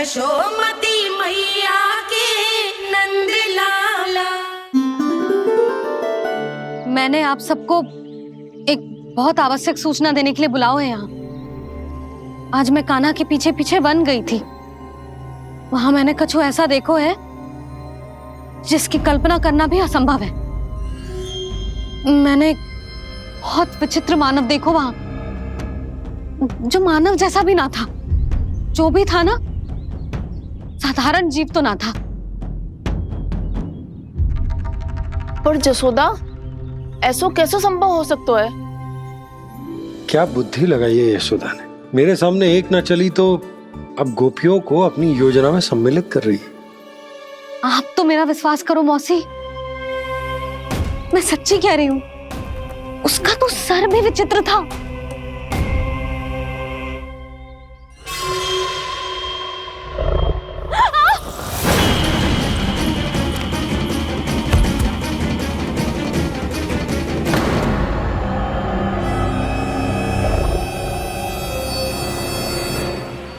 यशोमती मैया के नंद लाला। मैंने आप सबको एक बहुत आवश्यक सूचना देने के लिए बुलाओ है यहाँ। आज मैं कान्हा के पीछे पीछे वन गई थी। वहां मैंने कछु ऐसा देखो है जिसकी कल्पना करना भी असंभव है। मैंने एक बहुत विचित्र मानव देखो वहां, जो मानव जैसा भी ना था। जो भी था ना, साधारण जीव तो ना था। पर जसोदा, ऐसा कैसे संभव हो सकता है? क्या बुद्धि लगाई है यशोदा ने। मेरे सामने एक ना चली तो अब गोपियों को अपनी योजना में सम्मिलित कर रही है। आप तो मेरा विश्वास करो मौसी, मैं सच्ची कह रही हूं। उसका तो सर भी विचित्र था।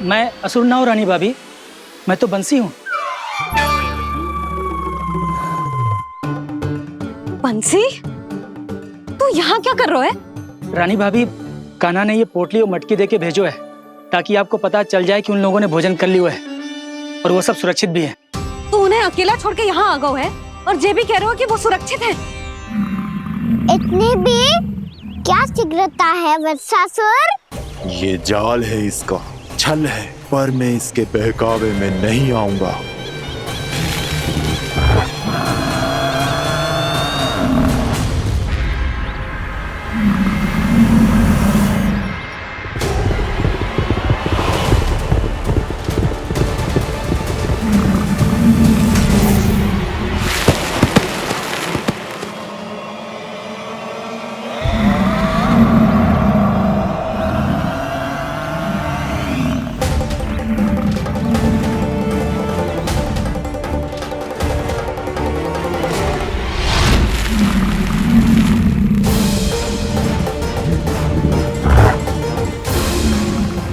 मैं असुर ना हूं रानी भाभी, मैं तो बंसी हूं। बंसी, तू यहाँ क्या कर रहा है? रानी भाभी, कान्हा ने ये पोटली और मटकी देके भेजो है ताकि आपको पता चल जाए कि उन लोगों ने भोजन कर लिया है और वो सब सुरक्षित भी है। तू उन्हें अकेला छोड़ के यहाँ आ गया है और ये भी कह रहे हो कि वो सुरक्षित है। इतनी भी क्या शीघ्रता है वत्सासुर? ये जाल है, इसका छल है, पर मैं इसके बहकावे में नहीं आऊंगा।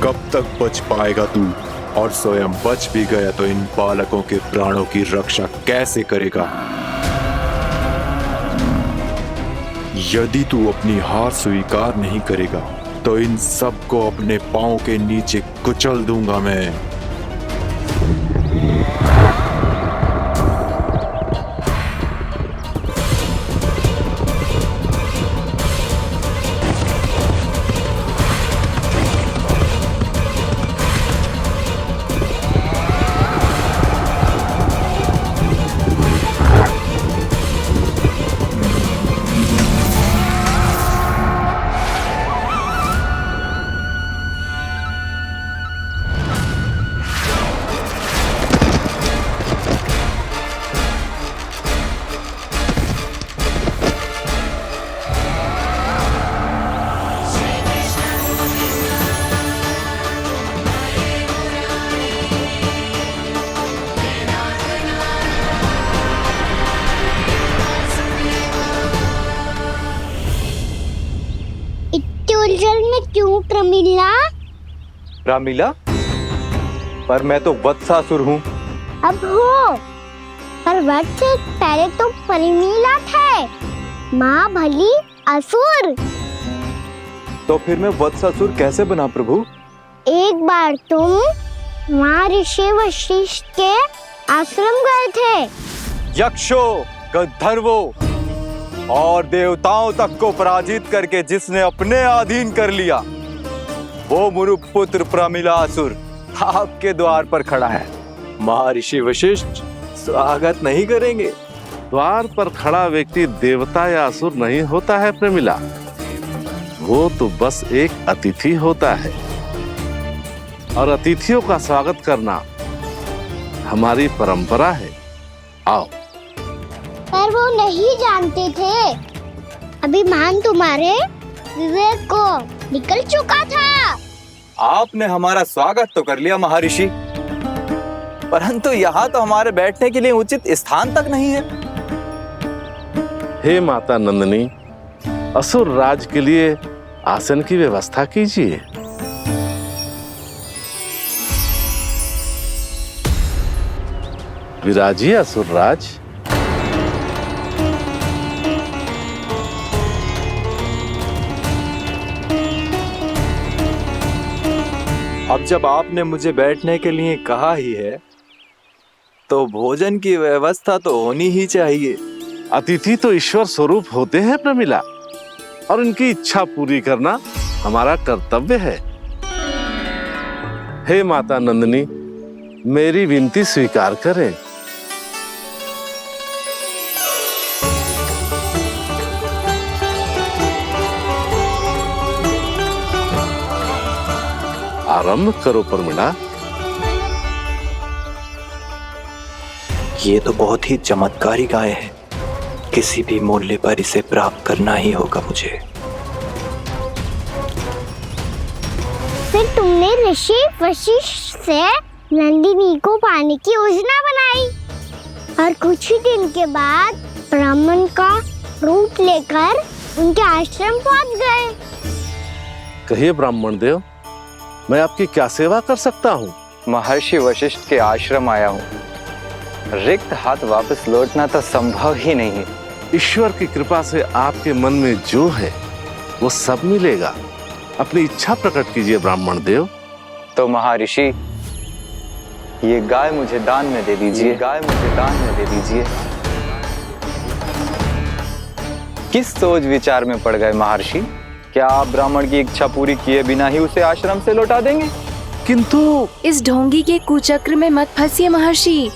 कब तक बच पाएगा तू? और स्वयं बच भी गया तो इन बालकों के प्राणों की रक्षा कैसे करेगा? यदि तू अपनी हार स्वीकार नहीं करेगा तो इन सबको अपने पांव के नीचे कुचल दूंगा मैं। उलझन में क्यों प्रमिला? रामीला, पर मैं तो वत्सासुर हूँ। अब हो, पर वत्स से पहले तो परिमीला थे, माँ भली असुर। तो फिर मैं वत्सासुर कैसे बना प्रभु? एक बार तुम माँ ऋषि वशिष्ठ के आश्रम गए थे। यक्षो, गंधर्वों और देवताओं तक को पराजित करके जिसने अपने अधीन कर लिया, वो मुरुपुत्र प्रमिलासुर आपके द्वार पर खड़ा है। महर्षि वशिष्ठ स्वागत नहीं करेंगे? द्वार पर खड़ा व्यक्ति देवता या असुर नहीं होता है प्रमिला, वो तो बस एक अतिथि होता है और अतिथियों का स्वागत करना हमारी परंपरा है। आओ। पर वो नहीं जानते थे, अभिमान तुम्हारे विवेक को निकल चुका था। आपने हमारा स्वागत तो कर लिया महर्षि, परंतु यहाँ तो हमारे बैठने के लिए उचित स्थान तक नहीं है। हे माता नंदिनी, असुर राज के लिए आसन की व्यवस्था कीजिए। विराजिए असुरराज। अब जब आपने मुझे बैठने के लिए कहा ही है तो भोजन की व्यवस्था तो होनी ही चाहिए। अतिथि तो ईश्वर स्वरूप होते हैं प्रमिला, और उनकी इच्छा पूरी करना हमारा कर्तव्य है। हे माता नंदिनी, मेरी विनती स्वीकार करें। आरंभ करो प्रमिला। ये तो बहुत ही चमत्कारी गाय है, किसी भी मूल्य पर इसे प्राप्त करना ही होगा मुझे। फिर तुमने ऋषि वशिष्ठ से नंदिनी को पाने की योजना बनाई और कुछ ही दिन के बाद ब्राह्मण का रूप लेकर उनके आश्रम पहुंच गए। कहिए ब्राह्मण देव, मैं आपकी क्या सेवा कर सकता हूँ? महर्षि वशिष्ठ के आश्रम आया हूँ। रिक्त हाथ वापस लौटना तो संभव ही नहीं है। ईश्वर की कृपा से आपके मन में जो है वो सब मिलेगा। अपनी इच्छा प्रकट कीजिए ब्राह्मण देव। तो महर्षि, ये गाय मुझे दान में दे दीजिए। गाय मुझे दान में दे दीजिए। किस सोच विचार में पड़ गए महर्षि? क्या आप ब्राह्मण की इच्छा पूरी किए बिना ही उसे आश्रम से लौटा देंगे? किंतु इस ढोंगी के कुचक्र में मत फंसिए महर्षि।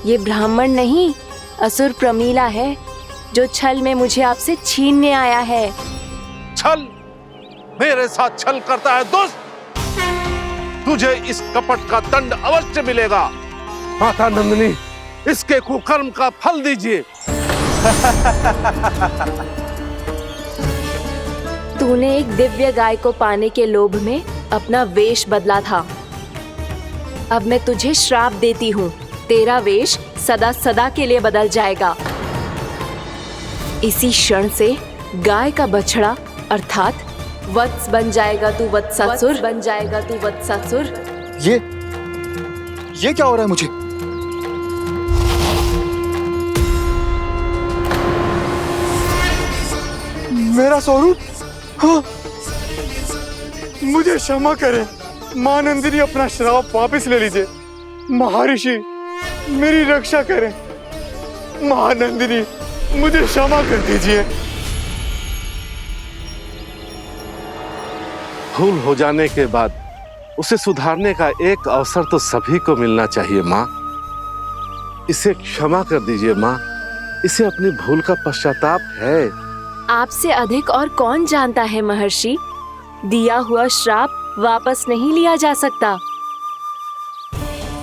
ये ब्राह्मण नहीं, असुर प्रमीला है, जो छल में मुझे आपसे छीनने आया है। छल? मेरे साथ छल करता है दुष्ट? तुझे इस कपट का दंड अवश्य मिलेगा। माता नंदिनी, इसके कुकर्म का फल दीजिए। तूने एक दिव्य गाय को पाने के लोभ में अपना वेश बदला था। अब मैं तुझे श्राप देती हूँ, तेरा वेश सदा सदा के लिए बदल जाएगा। इसी क्षण से गाय का बछड़ा अर्थात वत्स बन जाएगा तू वत्सासुर। बन जाएगा तू वत्सासुर। ये क्या हो रहा है मुझे? मेरा स्वरूप? हाँ। मुझे क्षमा करें मां नंदिनी, अपना श्राप वापस ले लीजिए। महर्षि, मेरी रक्षा करें। महानंदिनी, मुझे क्षमा कर दीजिए। भूल हो जाने के बाद उसे सुधारने का एक अवसर तो सभी को मिलना चाहिए माँ। इसे क्षमा कर दीजिए माँ, इसे अपनी भूल का पश्चाताप है। आपसे अधिक और कौन जानता है महर्षि, दिया हुआ श्राप वापस नहीं लिया जा सकता।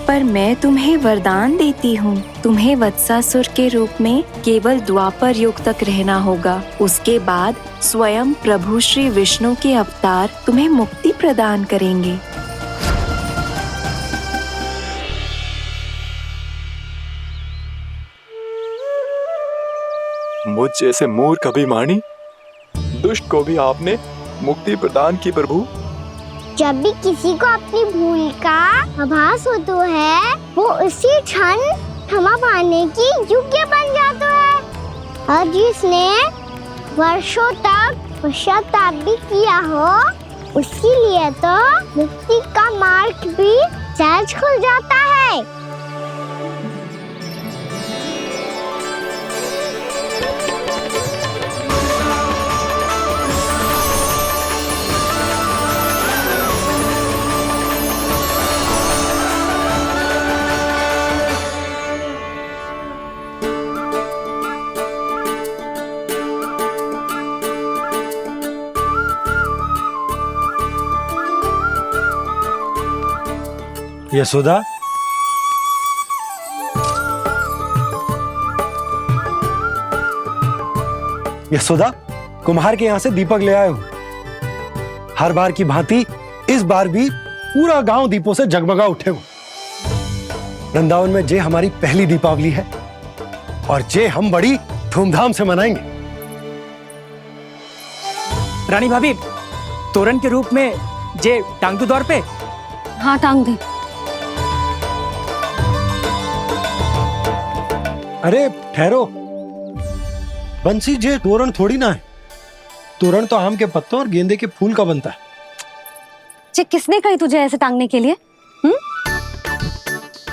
पर मैं तुम्हें वरदान देती हूँ, तुम्हें वत्सासुर के रूप में केवल द्वापर युग तक रहना होगा। उसके बाद स्वयं प्रभु श्री विष्णु के अवतार तुम्हें मुक्ति प्रदान करेंगे। मुझ जैसे मूर्ख अभिमानी दुष्ट को भी आपने मुक्ति प्रदान की प्रभु। जब भी किसी को अपनी भूल का आभास होता है, वो उसी क्षण क्षमा पाने की योग्य बन जाता है। और जिसने वर्षों तक पश्चाताप भी किया हो, उसके लिए तो मुक्ति का मार्ग भी सहज खुल जाता है। यशोदा, यशोदा, कुम्हार के यहाँ से दीपक ले आए हूं। हर बार की भांति इस बार भी पूरा गांव दीपों से जगमगा उठे हो। वृंदावन में जे हमारी पहली दीपावली है और जे हम बड़ी धूमधाम से मनाएंगे। रानी भाभी, तोरण के रूप में जे टांग दो द्वार पे। हाँ, टांग दे। अरे ठहरो, बंसी जे तोरण थोड़ी ना है। तोरण तो आम के पत्तों और गेंदे के फूल का बनता है। जे किसने कही तुझे ऐसे टांगने के लिए?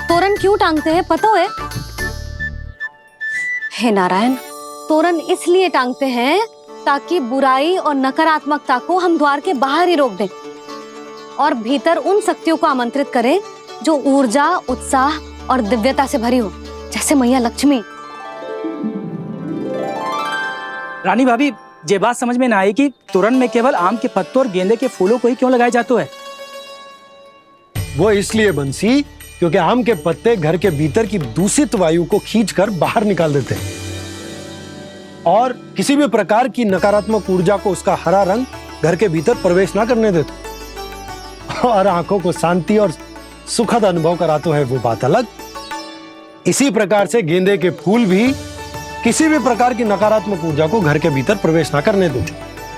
तोरण क्यों टांगते हैं पता है? हे नारायण, तोरण इसलिए टांगते हैं ताकि बुराई और नकारात्मकता को हम द्वार के बाहर ही रोक दें और भीतर उन शक्तियों को आमंत्रित करें जो ऊर्जा, उत्साह और दिव्यता से भरी हो, जैसे मैया लक्ष्मी। रानी भाभी, ये बात समझ में ना आई कि तोरण में केवल आम के पत्तों और गेंदे के फूलों को ही क्यों लगाए जाते हैं? वो इसलिए बंसी, क्योंकि आम के पत्ते घर के भीतर की दूषित वायु को खींचकर बाहर निकाल देते हैं और किसी भी प्रकार की नकारात्मक ऊर्जा को उसका हरा रंग घर के भीतर प्रवेश ना करने देते और आंखों को शांति और सुखद अनुभव कराते हैं, वो बात अलग। इसी प्रकार से गेंदे के फूल भी किसी भी प्रकार की नकारात्मक ऊर्जा को घर के भीतर प्रवेश ना करने देते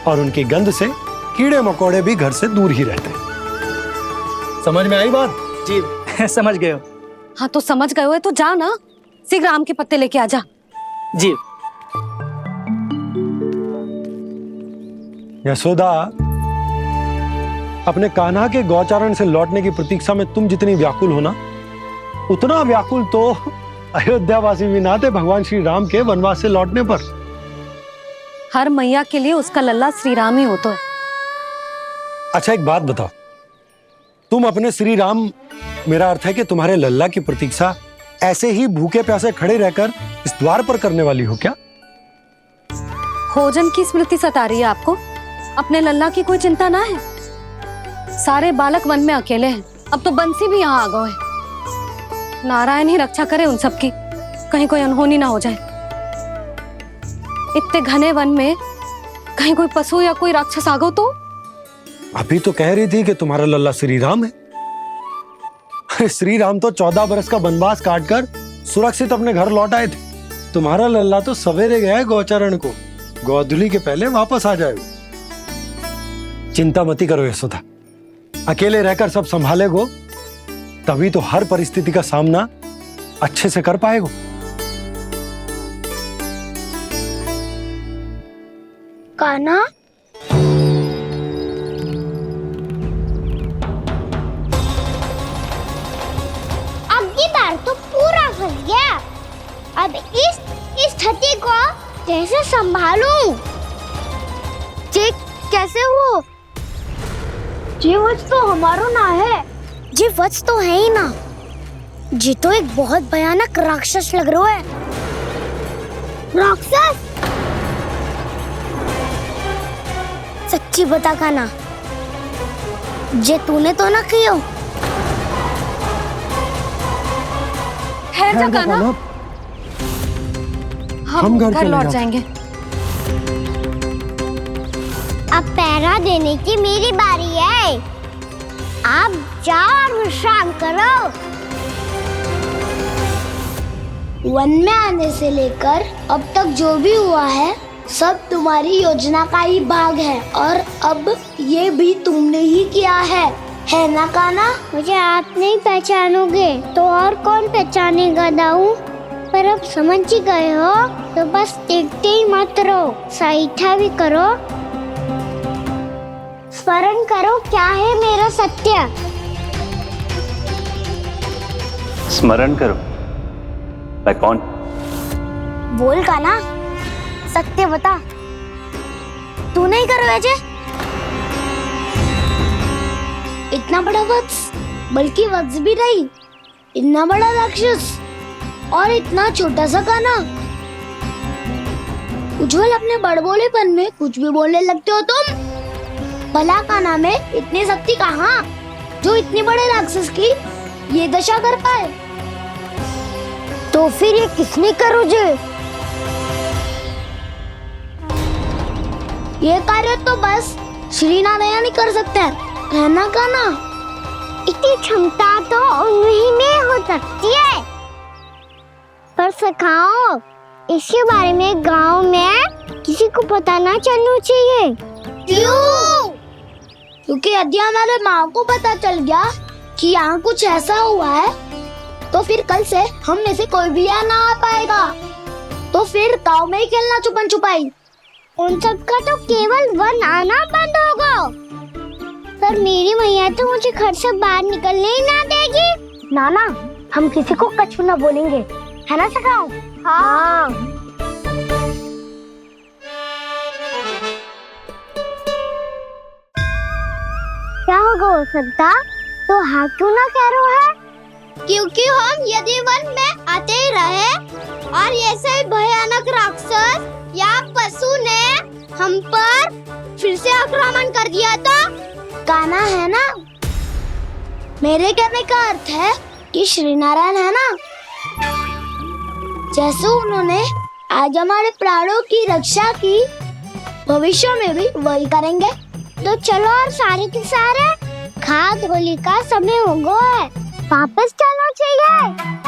और उनकी गंध से कीड़े मकोड़े भी घर से दूर ही रहते हैं। समझ में आई बात? जी समझ गए हो। हाँ तो समझ गए हो तो जा ना, शीघ्र आम के पत्ते लेके आ जा। जी। यशोदा, अपने कान्हा के गौचारण से लौटने की प्रतीक्षा में तुम जितनी व्याकुल हो ना, उतना व्याकुल तो अयोध्यावासी भी ना थे भगवान श्री राम के वनवास से लौटने पर। हर मैया के लिए उसका लल्ला श्री राम ही होता है। अच्छा एक बात बताओ, तुम अपने श्री राम, मेरा अर्थ है कि तुम्हारे लल्ला की प्रतीक्षा ऐसे ही भूखे प्यासे खड़े रहकर इस द्वार पर करने वाली हो क्या? भोजन की स्मृति सता रही है आपको? अपने लल्ला की कोई चिंता ना है। सारे बालक वन में अकेले हैं, अब तो बंसी भी यहाँ आ गए हैं। नारायण ही रक्षा करे उन सबकी, कहीं कोई अनहोनी ना हो जाए। इतने घने वन में कहीं कोई पशु या कोई राक्षस आ गो तो? अभी तो कह रही थी कि तुम्हारा लल्ला श्री राम है। श्री राम तो 14 बरस का वनवास काटकर सुरक्षित अपने घर लौट आए थे। तुम्हारा लल्ला तो सवेरे गया है गौचरण को, गोधूली के पहले वापस आ जाएगा। चिंता मती करो यशोदा, अकेले रहकर सब संभालेगो तभी तो हर परिस्थिति का सामना अच्छे से कर पाएगो। कान्हा, अब की बार तो पूरा फंस गया। अब इस स्थिति को कैसे संभालूं? जी कैसे हो? जी वत्स तो हमारो ना है। जी वत्स तो है ही ना। जी तो एक बहुत भयानक राक्षस लग रहा है। राक्षस? सच्ची बता कान्हा, जे तूने तो ना कियो? है जा कान्हा, हम घर लौट जाएंगे। अब पहरा देने की मेरी बारी है। आप जाओ और विश्राम करो। वन में आने से लेकर अब तक जो भी हुआ है सब तुम्हारी योजना का ही भाग है और अब ये भी तुमने ही किया है ना कान्हा? मुझे आप नहीं पहचानोगे तो और कौन पहचानेगा दाऊ? पर अब समझ ही गए हो तो बस देखते ही मत रहो, सईठा भी करो। स्मरण करो क्या है मेरा सत्य। स्मरण करो, मैं कौन? बोल कान्हा, सत्य बता। तू नहीं करो अजय? इतना बड़ा वत्स, बल्कि वत्स भी नहीं, इतना बड़ा राक्षस और इतना छोटा सा कान्हा। उज्जवल अपने बड़बोलेपन में कुछ भी बोलने लगते हो तुम। भला कान्हा में इतनी शक्ति कहाँ जो इतने बड़े राक्षस की ये दशा कर पाए? तो फिर ये किसने करो जे? ये कार्य तो बस श्री नारायण ही कर सकते हैं, है ना कान्हा? इतनी क्षमता तो उन्हीं में हो सकती है, पर सखाओ इसके बारे में गांव में किसी को पता ना चलना चाहिए। क्यों? क्योंकि यदि हमारे माँ को पता चल गया कि यहाँ कुछ ऐसा हुआ है तो फिर कल से हम में से कोई भी यहाँ ना आ पाएगा। तो फिर गाँव में ही खेलना छुपन छुपाई। उन सबका तो केवल वन आना बंद होगा। पर मेरी मैया तो मुझे घर से बाहर निकलने ही ना देगी। नाना, हम किसी को कछु ना बोलेंगे, है ना सखाओ? हाँ। क्या होगा हो सकता? तो हाँ क्यों ना कह रहा है? क्योंकि हम यदि वन में आते ही रहे और ऐसे भयानक राक्षस या पशु ने हम पर फिर से आक्रमण कर दिया तो कान्हा है ना, मेरे कहने का अर्थ है कि श्री नारायण है ना, जैसे उन्होंने आज हमारे प्राणों की रक्षा की, भविष्य में भी वही करेंगे। तो चलो और सारे के सारे खाद होली का समय हो गया है, वापस चलो चाहिए।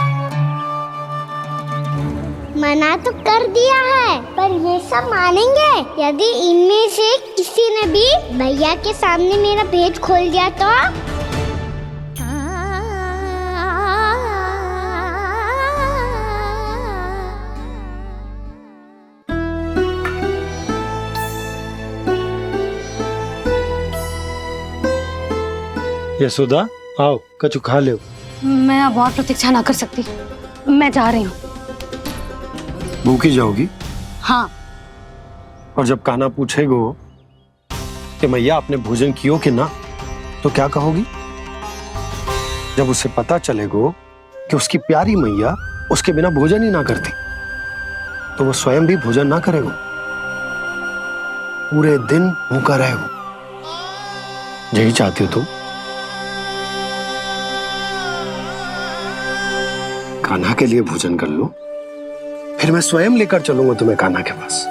मना तो कर दिया है, पर ये सब मानेंगे यदि इनमें से किसी ने भी भैया के सामने मेरा भेद खोल दिया तो? यशोदा, आओ कछु खा लो। मैं अब और प्रतीक्षा ना कर सकती, मैं जा रही हूँ। भूखी जाओगी? हाँ। और जब कान्हा पूछेगो कि मैया आपने भोजन कियो कि ना, तो क्या कहोगी? जब उसे पता चलेगो कि उसकी प्यारी मैया उसके बिना भोजन ही ना करती, तो वो स्वयं भी भोजन ना करेगो, पूरे दिन भूखा रहेगो। यही चाहती हो तुम? कान्हा के लिए भोजन कर लो, फिर मैं स्वयं लेकर चलूंगा तुम्हें कान्हा के पास।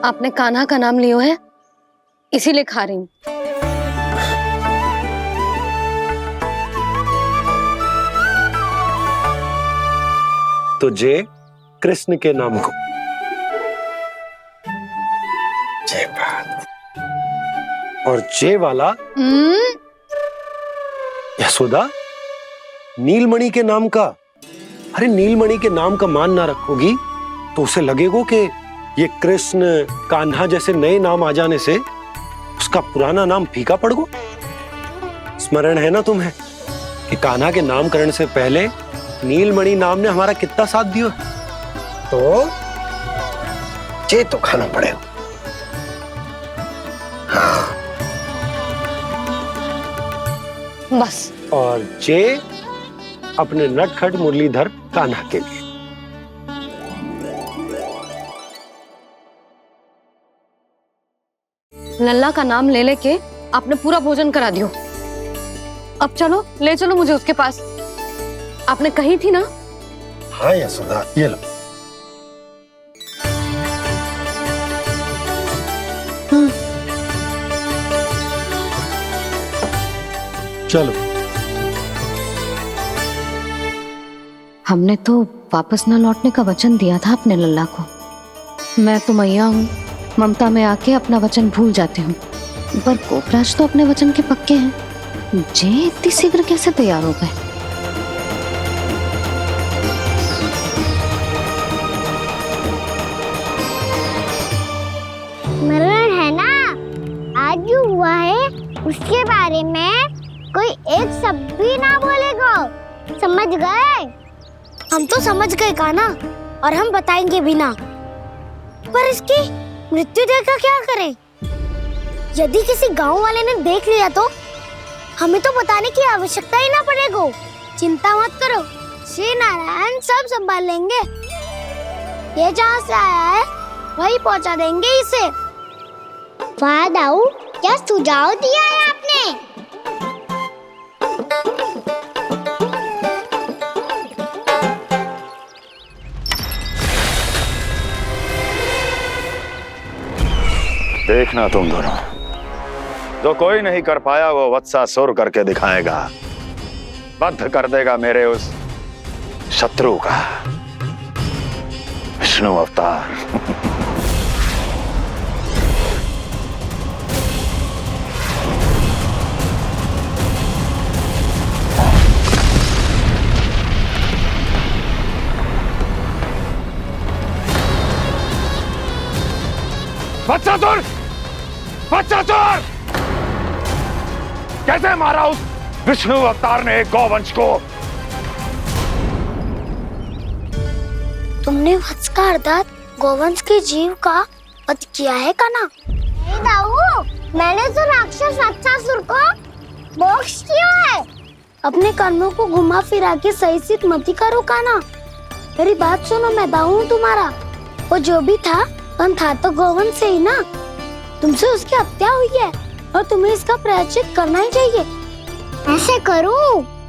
आपने कान्हा का नाम लियो है, इसीलिए खा रही हूँ। तो जय कृष्ण के नाम को। जय बात। और जय वाला यशोदा, नीलमणि के नाम का। अरे नीलमणि के नाम का मान ना रखोगी तो उसे लगेगा कि ये कृष्ण कान्हा जैसे नए नाम आ जाने से उसका पुराना नाम फीका पड़ गो। स्मरण है ना तुम्हें कि कान्हा के नामकरण से पहले नीलमणि नाम ने हमारा कितना साथ दिया? तो जे तो खाना पड़ेगा। हाँ। बस। और जे अपने नटखट मुरलीधर कान्हा के लिए। लल्ला का नाम ले लेके आपने पूरा भोजन करा दियो। अब चलो, ले चलो मुझे उसके पास। आपने कही थी ना? हाँ यशोदा, ये लो। चलो। हमने तो वापस न लौटने का वचन दिया था अपने लल्ला को। मैं तो मैया हूँ, ममता में आके अपना वचन भूल जाती हूँ, पर गोपराज तो अपने वचन के पक्के हैं। जे इतनी शीघ्र कैसे तैयार हो गए? मरण है ना, आज जो हुआ है उसके बारे में कोई एक शब्द भी ना बोलेगा, समझ गए? हम तो समझ गए कान्हा, और हम बताएंगे भी ना। पर इसकी मृत्यु देखकर क्या करें? यदि किसी गांव वाले ने देख लिया तो हमें तो बताने की आवश्यकता ही ना पड़ेगा। चिंता मत करो, श्री नारायण सब संभाल लेंगे। ये जहाँ से आया है वही पहुँचा देंगे इसे। वाह दाऊ, क्या सुझाव दिया है आपने? देखना तुम दोनों, जो कोई नहीं कर पाया वो वत्सासुर करके दिखाएगा, बद्ध कर देगा मेरे उस शत्रु का विष्णु अवतार। वत्सासुर! वत्सासुर! कैसे मारा उस विष्णु अवतार ने गौवंश को? तुमने वत्स का अर्थात गोवंश के जीव का वध किया है कान्हा? नहीं दाऊ, मैंने तो राक्षस वत्सासुर को मोक्ष किया है। अपने कर्मों को घुमा फिरा के सही सिद्ध मत करो कान्हा। मेरी बात सुनो, मैं दाऊ हूँ तुम्हारा। वो जो भी था था तो गोवंश से ही ना। तुमसे उसकी हत्या हुई है और तुम्हें इसका प्रायश्चित करना ही चाहिए। ऐसे करूं?